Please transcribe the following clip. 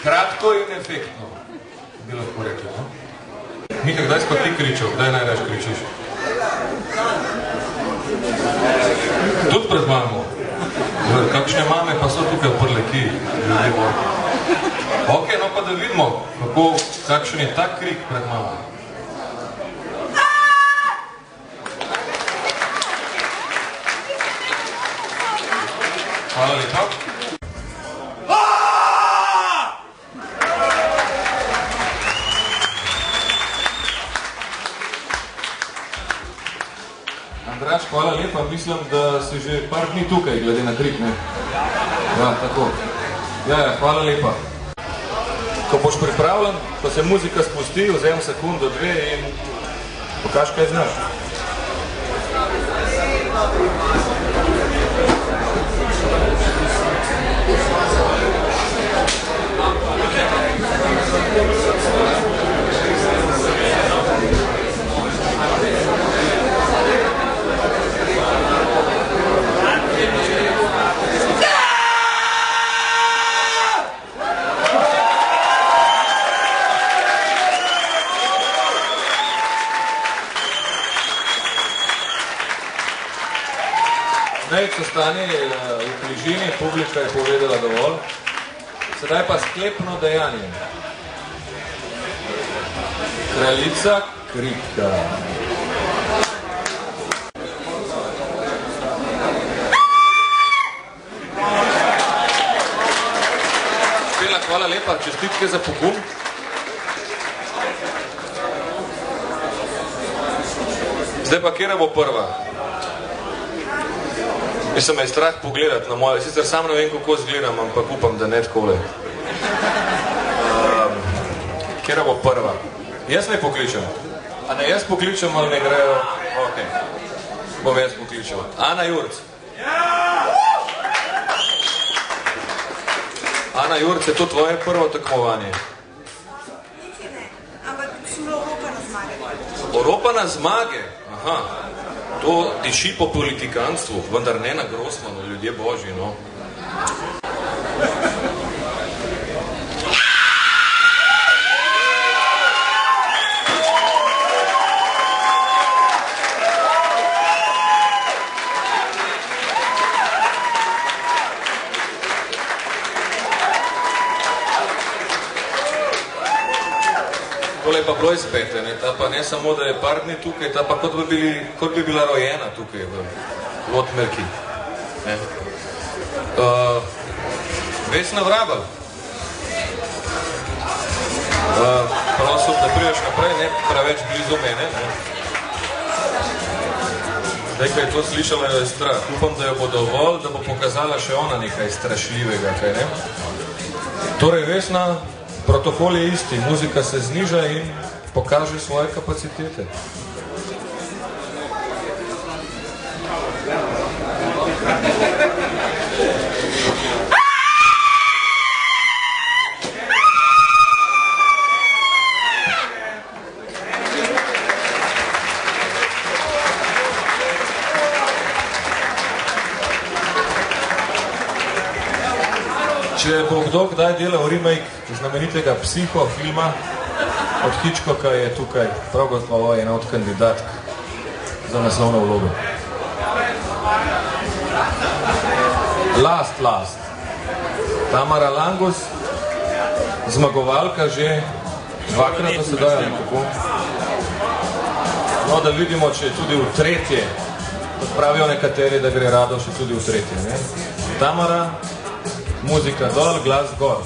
Kratko in efektno, bi lahko rekli. No? Mika, kdaj si pa ti kričal? Kdaj najraž kričiš? Tudi pred mamo. Kakšne mame pa so tukaj v Prleki. Ok, no pa da vidimo, kakšen je tak krik pred mamo. Hvala lepa. Andraž, hvala lepa. Mislim, da si že par dni tukaj, glede na krik, ne? Ja, tako. Ja, hvala lepa. Ko boš pripravljen, ko se muzika spusti, vzem sekundo, dve in pokaž, kaj znaš. Zdaj, stanje v bližini, publika je povedala dovolj. Sedaj pa sklepno dejanje. Kraljica krika. Špela, hvala lepa, čestitke za pogum. Zdaj pa, kjera bo prva? Mislim, me je strah pogledati na moje, sicer sam ne vem, kako izgledam, ampak upam, da ne takole. Kjera bo prva? Jaz ne pokličem. A ne jaz pokličem, ali ne grejo? Ok. Bom jaz pokličem. Ana Jurc. Ana Jurc, je to tvoje prvo tekmovanje? Niti ne, ampak sem bila oropana zmage. Oropana zmage? Aha. To diši po politikanstvu, vendar ne na Grossmanu, ljudje božji, no. Tole je pa bilo izpete, ne? Ta pa ne samo, da je par dni tukaj, ta pa kot bi bila rojena tukaj v Lotmerki. Vesna Vrabel. Prosim, da priješ naprej, ne preveč blizu mene. Zdaj, ko je to slišala, jo je strah. Upam, da jo bo dovolj, da bo pokazala še ona nekaj strašljivega, kaj ne? Torej, Vesna, protokol je isti, muzika se zniža in pokaže svoje kapacitete. Če bo kdo kdaj delal remake znamenitega Psiho filma od Hitchcocka, je tukaj prav gotovo ena od kandidatk za naslovno vlogo. Last. Tamara Langus, zmagovalka že dvakrat do sedaj, ali kako? No, da vidimo, če je tudi v tretje, kot pravijo nekateri, da gre rado še tudi v tretje, ne? Tamara, muzika dol, glas gor.